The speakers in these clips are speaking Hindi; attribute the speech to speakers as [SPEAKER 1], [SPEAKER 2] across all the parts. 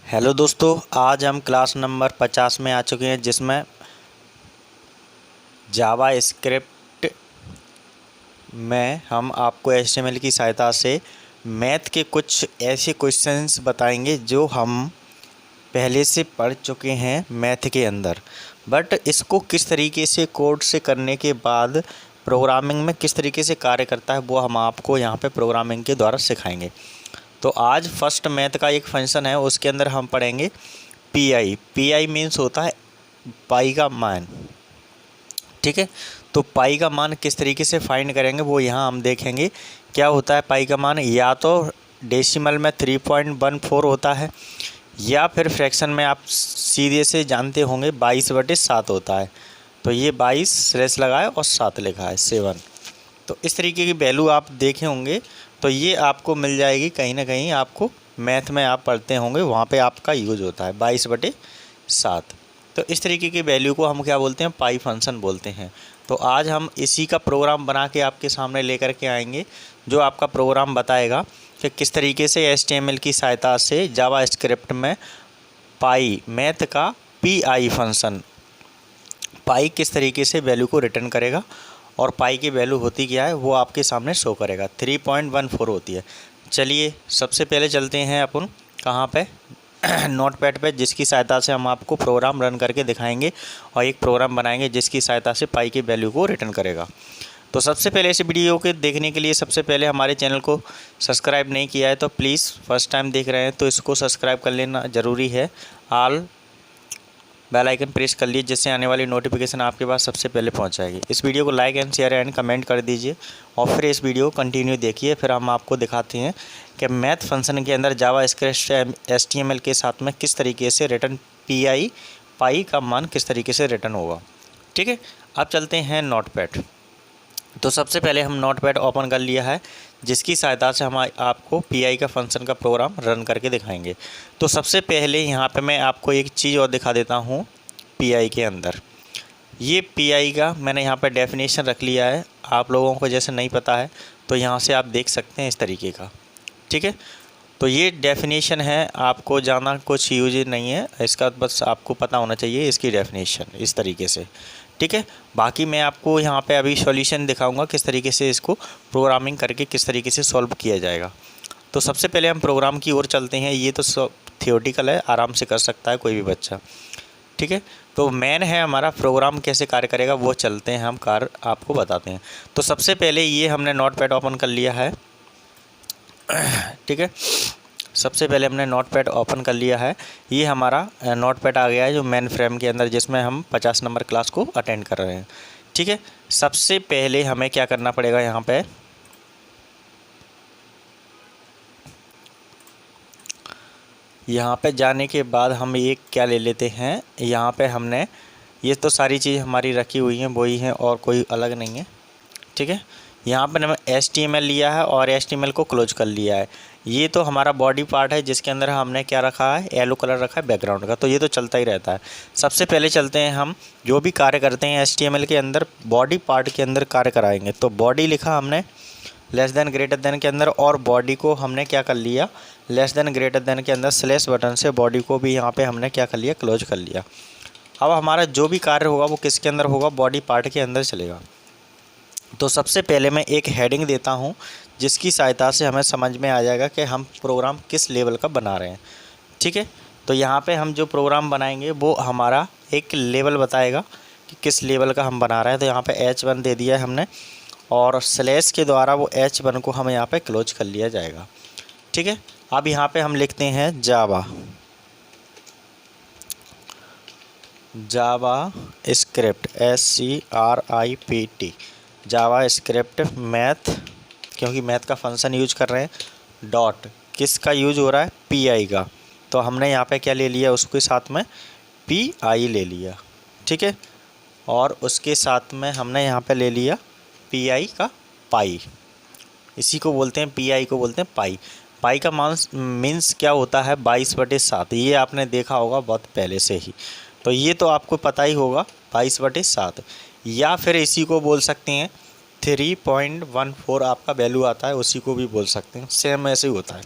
[SPEAKER 1] हेलो दोस्तों, आज हम क्लास नंबर 50 में आ चुके हैं जिसमें जावा स्क्रिप्ट में हम आपको एचटीएमएल की सहायता से मैथ के कुछ ऐसे क्वेश्चंस बताएंगे जो हम पहले से पढ़ चुके हैं मैथ के अंदर। बट इसको किस तरीके से कोड से करने के बाद प्रोग्रामिंग में किस तरीके से कार्य करता है वो हम आपको यहाँ पे प्रोग्रामिंग के द्वारा सिखाएंगे। तो आज फर्स्ट मैथ का एक फंक्शन है, उसके अंदर हम पढ़ेंगे पी आई मीन्स होता है पाई का मान। ठीक है, तो पाई का मान किस तरीके से फाइंड करेंगे वो यहाँ हम देखेंगे। क्या होता है पाई का मान, या तो डेसिमल में 3.14 होता है या फिर फ्रैक्शन में आप सीधे से जानते होंगे 22/7 होता है। तो ये 22 स्लैश लगाए और 7 लिखा है 7। तो इस तरीके की वैल्यू आप देखे होंगे, तो ये आपको मिल जाएगी कहीं ना कहीं, आपको मैथ में आप पढ़ते होंगे वहाँ पे आपका यूज होता है 22/7। तो इस तरीके की वैल्यू को हम क्या बोलते हैं, पाई फंक्शन बोलते हैं। तो आज हम इसी का प्रोग्राम बना के आपके सामने लेकर के आएंगे, जो आपका प्रोग्राम बताएगा कि किस तरीके से एचटीएमएल की सहायता से जावा स्क्रिप्ट में पाई मैथ का पी फंक्शन पाई किस तरीके से वैल्यू को रिटर्न करेगा, और पाई की वैल्यू होती क्या है वो आपके सामने शो करेगा। 3.14 होती है। चलिए सबसे पहले चलते हैं अपन कहाँ पे नोटपैड पे, जिसकी सहायता से हम आपको प्रोग्राम रन करके दिखाएंगे और एक प्रोग्राम बनाएंगे जिसकी सहायता से पाई की वैल्यू को रिटर्न करेगा। तो सबसे पहले इस वीडियो के देखने के लिए सबसे पहले हमारे चैनल को सब्सक्राइब नहीं किया है तो प्लीज़ फर्स्ट टाइम देख रहे हैं तो इसको सब्सक्राइब कर लेना ज़रूरी है। ऑल बेल आइकन प्रेस कर लीजिए, जिससे आने वाली नोटिफिकेशन आपके पास सबसे पहले पहुंच जाएगी। इस वीडियो को like and share and comment कर दीजिए और फिर इस वीडियो को कंटिन्यू देखिए। फिर हम आपको दिखाते हैं कि मैथ फंक्शन के अंदर जावा स्क्रिप्ट एचटीएमएल के साथ में किस तरीके से रिटर्न पाई का मान किस तरीके से रिटर्न होगा। ठीक है, अब चलते हैं नोटपैड। तो सबसे पहले हम नोटपैड ओपन कर लिया है, जिसकी सहायता से हम आपको पीआई का फंक्शन का प्रोग्राम रन करके दिखाएंगे। तो सबसे पहले यहाँ पे मैं आपको एक चीज़ और दिखा देता हूँ। पीआई के अंदर ये पीआई का मैंने यहाँ पे डेफिनेशन रख लिया है। आप लोगों को जैसे नहीं पता है तो यहाँ से आप देख सकते हैं इस तरीके का। ठीक है, तो ये डेफिनेशन है, आपको जाना कुछ यूज नहीं है इसका, बस आपको पता होना चाहिए इसकी डेफिनेशन इस तरीके से। ठीक है, बाकी मैं आपको यहाँ पे अभी सॉल्यूशन दिखाऊंगा किस तरीके से इसको प्रोग्रामिंग करके किस तरीके से सॉल्व किया जाएगा। तो सबसे पहले हम प्रोग्राम की ओर चलते हैं। ये तो सब थियोरेटिकल है, आराम से कर सकता है कोई भी बच्चा। ठीक है, तो मेन है हमारा प्रोग्राम कैसे कार्य करेगा वो चलते हैं हम कार्य आपको बताते हैं। तो सबसे पहले ये हमने नोटपैड ओपन कर लिया है। ठीक है, सबसे पहले हमने नोटपैड ओपन कर लिया है। ये हमारा नोटपैड आ गया है जो मेन फ्रेम के अंदर, जिसमें हम 50 नंबर क्लास को अटेंड कर रहे हैं। ठीक है, सबसे पहले हमें क्या करना पड़ेगा, यहाँ पे जाने के बाद हम एक क्या ले लेते हैं, यहाँ पे हमने ये तो सारी चीज़ हमारी रखी हुई हैं वही हैं और कोई अलग नहीं है। ठीक है, यहाँ पर हमने HTML लिया है और HTML को क्लोज कर लिया है। ये तो हमारा बॉडी पार्ट है जिसके अंदर हमने क्या रखा है, येलो कलर रखा है बैकग्राउंड का, तो ये तो चलता ही रहता है। सबसे पहले चलते हैं हम जो भी कार्य करते हैं HTML के अंदर बॉडी पार्ट के अंदर कार्य कराएंगे। तो बॉडी लिखा हमने लेस देन ग्रेटर देन के अंदर, और बॉडी को हमने क्या कर लिया, लेस देन ग्रेटर देन के अंदर स्लैश बटन से बॉडी को भी यहाँ पे हमने क्या कर लिया, क्लोज कर लिया। अब हमारा जो भी कार्य होगा वो किसके अंदर होगा, बॉडी पार्ट के अंदर चलेगा। तो सबसे पहले मैं एक हेडिंग देता हूँ जिसकी सहायता से हमें समझ में आ जाएगा कि हम प्रोग्राम किस लेवल का बना रहे हैं। ठीक है, तो यहाँ पे हम जो प्रोग्राम बनाएंगे वो हमारा एक लेवल बताएगा कि किस लेवल का हम बना रहे हैं। तो यहाँ पे H1 दे दिया है हमने, और स्लैश के द्वारा वो H1 को हमें यहाँ पे क्लोज कर लिया जाएगा। ठीक है, अब यहाँ पे हम लिखते हैं जावा स्क्रिप्ट SCRIPT जावा स्क्रिप्ट मैथ, क्योंकि मैथ का फंक्शन यूज कर रहे हैं। डॉट किसका यूज हो रहा है, पीआई का, तो हमने यहाँ पे क्या ले लिया, उसके साथ में पीआई ले लिया। ठीक है, और उसके साथ में हमने यहाँ पे ले लिया पीआई का पाई, इसी को बोलते हैं पीआई को बोलते हैं पाई। पाई का मान मीन्स क्या होता है, 22/7। ये आपने देखा होगा बहुत पहले से ही, तो ये तो आपको पता ही होगा 22/7, या फिर इसी को बोल सकते हैं 3.14 आपका वैल्यू आता है, उसी को भी बोल सकते हैं, सेम ऐसे ही होता है।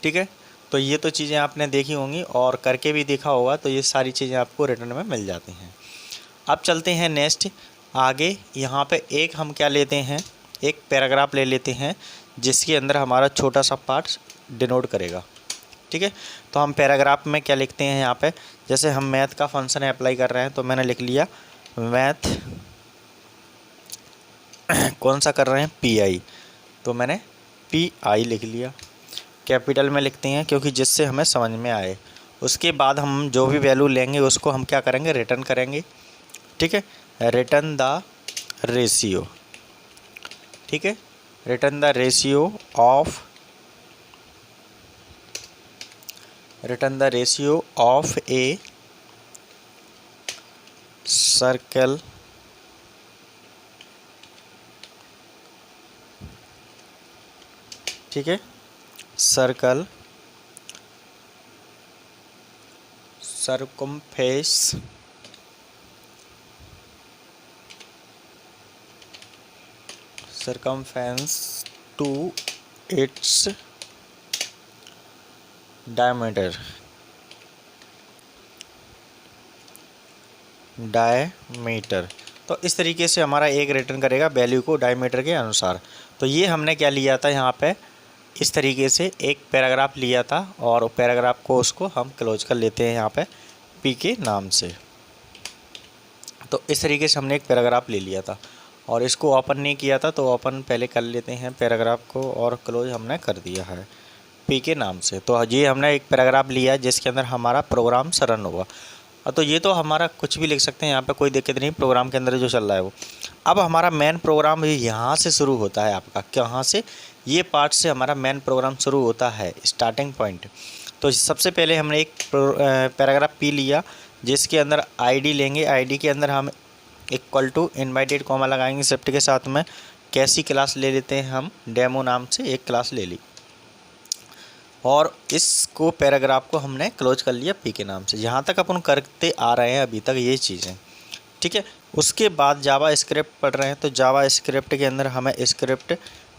[SPEAKER 1] ठीक है, तो ये तो चीज़ें आपने देखी होंगी और करके भी देखा होगा, तो ये सारी चीज़ें आपको रिटर्न में मिल जाती हैं। अब चलते हैं नेक्स्ट आगे। यहाँ पे एक हम क्या लेते हैं, एक पैराग्राफ ले लेते हैं जिसके अंदर हमारा छोटा सा पार्ट डिनोट करेगा। ठीक है, तो हम पैराग्राफ में क्या लिखते हैं यहाँ पे, जैसे हम मैथ का फंक्शन अप्लाई कर रहे हैं तो मैंने लिख लिया मैथ कौन सा कर रहे हैं, पी, तो मैंने पी लिख लिया। कैपिटल में लिखते हैं क्योंकि जिससे हमें समझ में आए। उसके बाद हम जो भी वैल्यू लेंगे उसको हम क्या करेंगे, रिटर्न करेंगे। ठीक है, रिटर्न द रेशियो। ठीक है, return the ratio of a circle ठीक है, circle circumference to its diameter तो इस तरीके से हमारा एक रिटर्न करेगा वैल्यू को डायमीटर के अनुसार। तो ये हमने क्या लिया था यहाँ पे, इस तरीके से एक पैराग्राफ लिया था और पैराग्राफ को उसको हम क्लोज कर लेते हैं यहाँ पे पी के नाम से। तो इस तरीके से हमने एक पैराग्राफ ले लिया था और इसको ओपन नहीं किया था, तो ओपन पहले कर लेते हैं पैराग्राफ को और क्लोज हमने कर दिया है पी के नाम से। तो ये हमने एक पैराग्राफ लिया है जिसके अंदर हमारा प्रोग्राम रन होगा। तो ये तो हमारा कुछ भी लिख सकते हैं, यहाँ पे कोई दिक्कत नहीं, प्रोग्राम के अंदर जो चल रहा है वो। अब हमारा मेन प्रोग्राम यहाँ से शुरू होता है आपका, कहाँ से, ये पार्ट से हमारा मेन प्रोग्राम शुरू होता है, स्टार्टिंग पॉइंट। तो सबसे पहले हमने एक पैराग्राफ पी लिया जिसके अंदर आईडी लेंगे, आईडी के अंदर हम इक्वल टू इनवाइटेड कॉमा लगाएंगे शिफ्ट के साथ में। कैसी क्लास ले लेते हैं हम, डेमो नाम से एक क्लास ले ली और इसको पैराग्राफ को हमने क्लोज कर लिया पी के नाम से। यहाँ तक अपन करते आ रहे हैं अभी तक ये चीज़ें। ठीक है, उसके बाद जावा स्क्रिप्ट पढ़ रहे हैं तो जावा स्क्रिप्ट के अंदर हमें स्क्रिप्ट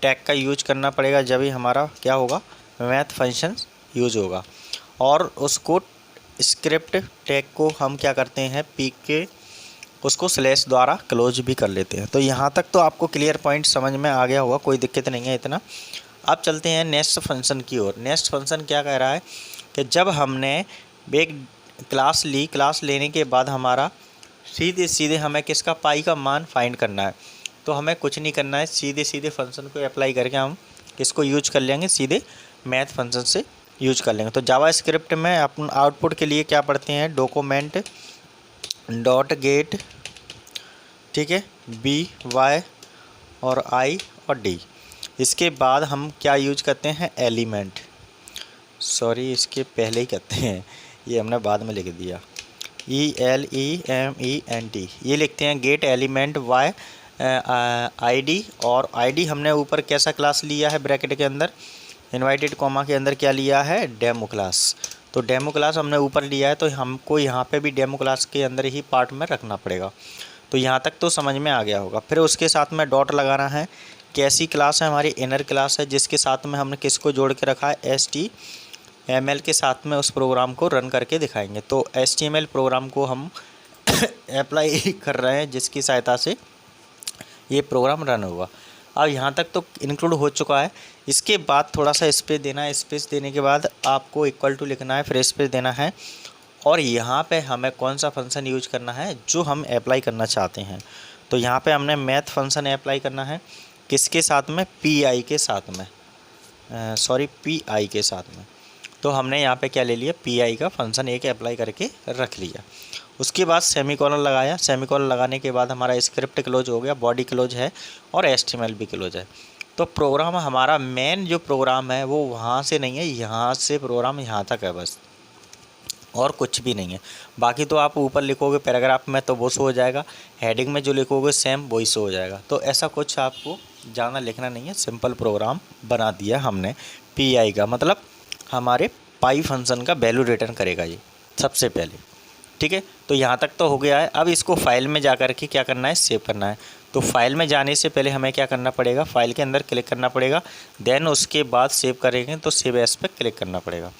[SPEAKER 1] टैग का यूज करना पड़ेगा, जब ही हमारा क्या होगा, मैथ फंक्शन यूज होगा। और उसको स्क्रिप्ट टैग को हम क्या करते हैं, पी के उसको स्लैश द्वारा क्लोज भी कर लेते हैं। तो यहाँ तक तो आपको क्लियर पॉइंट समझ में आ गया होगा, कोई दिक्कत नहीं है इतना। अब चलते हैं नेक्स्ट फंक्शन की ओर। नेक्स्ट फंक्शन क्या कह रहा है कि जब हमने एक क्लास ली, क्लास लेने के बाद हमारा सीधे सीधे हमें किसका, पाई का मान फाइंड करना है। तो हमें कुछ नहीं करना है, सीधे सीधे फंक्शन को अप्लाई करके हम किसको यूज कर लेंगे, सीधे मैथ फंक्शन से यूज कर लेंगे। तो जावा स्क्रिप्ट में अपन आउटपुट के लिए क्या पढ़ते हैं, डॉक्यूमेंट डॉट गेट, ठीक है, बी वाई और आई और डी। इसके बाद हम क्या यूज करते हैं, एलिमेंट, सॉरी इसके पहले ही करते हैं, ये हमने बाद में लिख दिया, ELEMENT, ये लिखते हैं गेट एलिमेंट वाई आईडी। और आईडी हमने ऊपर कैसा क्लास लिया है, ब्रैकेट के अंदर इनवाइटेड कॉमा के अंदर क्या लिया है, डेमो क्लास। तो डेमो क्लास हमने ऊपर लिया है तो हमको यहाँ पे भी डेमो क्लास के अंदर ही पार्ट में रखना पड़ेगा। तो यहाँ तक तो समझ में आ गया होगा। फिर उसके साथ में डॉट लगाना है, कैसी क्लास है, हमारी इनर क्लास है जिसके साथ में हमने किसको जोड़ के रखा है, HTML के साथ में उस प्रोग्राम को रन करके दिखाएंगे। तो HTML प्रोग्राम को हम अप्लाई कर रहे हैं जिसकी सहायता से ये प्रोग्राम रन होगा। अब यहाँ तक तो इंक्लूड हो चुका है। इसके बाद थोड़ा सा स्पेस देना है, स्पेस देने के बाद आपको इक्वल टू लिखना है, फिर स्पेस देना है और यहाँ पे हमें कौन सा फंक्शन यूज करना है जो हम अप्लाई करना चाहते हैं। तो यहाँ पे हमने मैथ फंक्शन अप्लाई करना है, किसके साथ में, PI के साथ में, PI के साथ में। तो हमने यहाँ पे क्या ले लिया, PI का फंक्शन एक अप्लाई करके रख लिया। उसके बाद सेमीकोलन लगाया, सेमीकोलन लगाने के बाद हमारा स्क्रिप्ट क्लोज हो गया, बॉडी क्लोज है और HTML भी क्लोज है। तो प्रोग्राम हमारा मेन जो प्रोग्राम है वो वहाँ से नहीं है, यहाँ से प्रोग्राम यहाँ तक है बस, और कुछ भी नहीं है। बाकी तो आप ऊपर लिखोगे पैराग्राफ में तो वो शो हो जाएगा, हेडिंग में जो लिखोगे सेम वही शो हो जाएगा। तो ऐसा कुछ आपको ज़्यादा लिखना नहीं है, सिंपल प्रोग्राम बना दिया हमने। PI का मतलब हमारे पाई फंक्शन का वैल्यू रिटर्न करेगा ये सबसे पहले। ठीक है, तो यहाँ तक तो हो गया है। अब इसको फाइल में जा कर के क्या करना है, सेव करना है। तो फाइल में जाने से पहले हमें क्या करना पड़ेगा, फाइल के अंदर क्लिक करना पड़ेगा, देन उसके बाद सेव करेंगे तो सेव एज पे क्लिक करना पड़ेगा।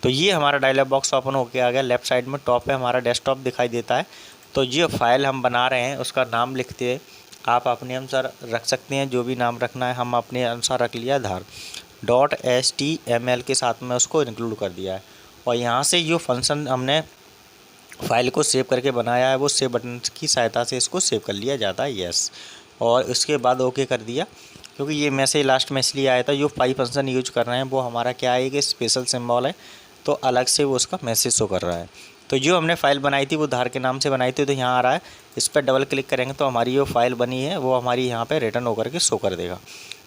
[SPEAKER 1] तो ये हमारा डायलॉग बॉक्स ओपन होके आ गया। लेफ्ट साइड में टॉप पे हमारा डेस्कटॉप दिखाई देता है। तो ये फाइल हम बना रहे हैं उसका नाम लिखते हैं, आप अपने अनुसार रख सकते हैं, जो भी नाम रखना है हम अपने अनुसार रख लिया। आधार .html के साथ में उसको इंक्लूड कर दिया है। और यहाँ से जो फंक्शन हमने फाइल को सेव करके बनाया है वो सेव बटन की सहायता से इसको सेव कर लिया जाता है, यस। और उसके बाद ओके कर दिया, क्योंकि ये मैसेज लास्ट में इसलिए आया था, जो पाई फंक्शन यूज कर रहे हैं वो हमारा क्या है कि स्पेशल सिंबल है, तो अलग से वो उसका मैसेज शो कर रहा है। तो जो हमने फ़ाइल बनाई थी वो धार के नाम से बनाई थी, तो यहाँ आ रहा है, इस पर डबल क्लिक करेंगे तो हमारी जो फाइल बनी है वो हमारी यहाँ पे रिटर्न होकर के शो कर देगा।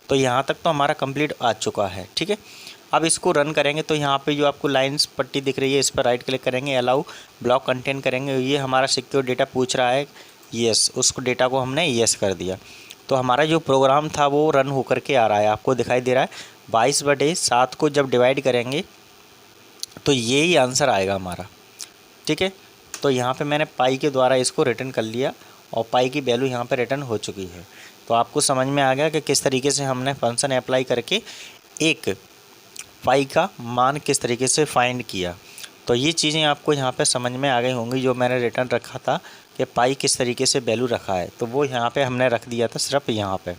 [SPEAKER 1] तो यहाँ तक तो हमारा कंप्लीट आ चुका है, ठीक है। अब इसको रन करेंगे तो यहाँ पे जो आपको लाइंस पट्टी दिख रही है इस पर राइट क्लिक करेंगे, अलाउ ब्लॉक कंटेंट करेंगे। ये हमारा सिक्योर डेटा पूछ रहा है, येस, उसको डेटा को हमने येस कर दिया। तो हमारा जो प्रोग्राम था वो रन होकर के आ रहा है, आपको दिखाई दे रहा है। 22/7 को जब डिवाइड करेंगे तो यही आंसर आएगा हमारा, ठीक है। तो यहाँ पे मैंने पाई के द्वारा इसको रिटर्न कर लिया और पाई की वैल्यू यहाँ पे रिटर्न हो चुकी है। तो आपको समझ में आ गया कि किस तरीके से हमने फंक्शन अप्लाई करके एक पाई का मान किस तरीके से फाइंड किया। तो ये चीज़ें आपको यहाँ पे समझ में आ गई होंगी, जो मैंने रिटर्न रखा था कि पाई किस तरीके से वैल्यू रखा है, तो वो यहाँ पे हमने रख दिया था। सिर्फ यहाँ पे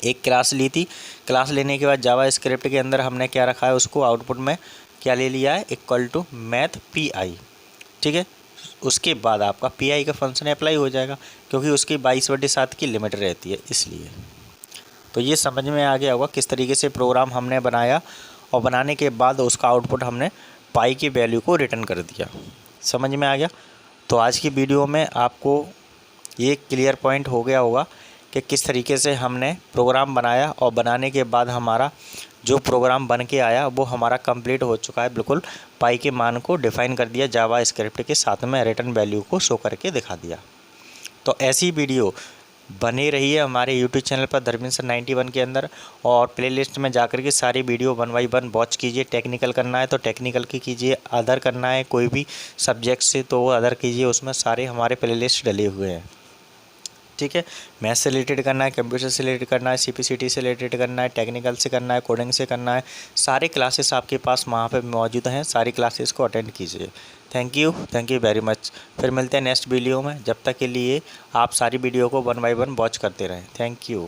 [SPEAKER 1] एक क्लास ली थी, क्लास लेने के बाद जावा स्क्रिप्ट के अंदर हमने क्या रखा है, उसको आउटपुट में क्या ले लिया है, इक्वल टू मैथ PI, ठीक है। उसके बाद आपका PI का फंक्शन अप्लाई हो जाएगा, क्योंकि उसकी 22/7 की लिमिट रहती है, इसलिए। तो ये समझ में आ गया होगा किस तरीके से प्रोग्राम हमने बनाया और बनाने के बाद उसका आउटपुट हमने पाई की वैल्यू को रिटर्न कर दिया। समझ में आ गया। तो आज की वीडियो में आपको ये क्लियर पॉइंट हो गया होगा कि किस तरीके से हमने प्रोग्राम बनाया और बनाने के बाद हमारा जो प्रोग्राम बन के आया वो हमारा कंप्लीट हो चुका है। बिल्कुल पाई के मान को डिफ़ाइन कर दिया, जावा स्क्रिप्ट के साथ में रिटर्न वैल्यू को शो करके दिखा दिया। तो ऐसी वीडियो बने रही है हमारे यूट्यूब चैनल पर धर्मेंद्र 91 के अंदर, और प्लेलिस्ट में जाकर के सारी वीडियो 1 बाय 1 वॉच कीजिए। टेक्निकल करना है तो टेक्निकल की कीजिए, अदर करना है कोई भी सब्जेक्ट से तो वो अदर कीजिए, उसमें सारे हमारे प्लेलिस्ट डले हुए हैं, ठीक है। मैथ से रिलेटेड करना है, कंप्यूटर से रिलेटेड करना है, CPCT से रिलेटेड करना है, टेक्निकल से करना है, कोडिंग से करना है, सारे क्लासेस आपके पास वहाँ पे मौजूद हैं। सारी क्लासेस को अटेंड कीजिए। Thank you very much. फिर मिलते हैं नेक्स्ट वीडियो में। जब तक के लिए आप सारी वीडियो को 1 बाय 1 वॉच करते रहें। Thank you.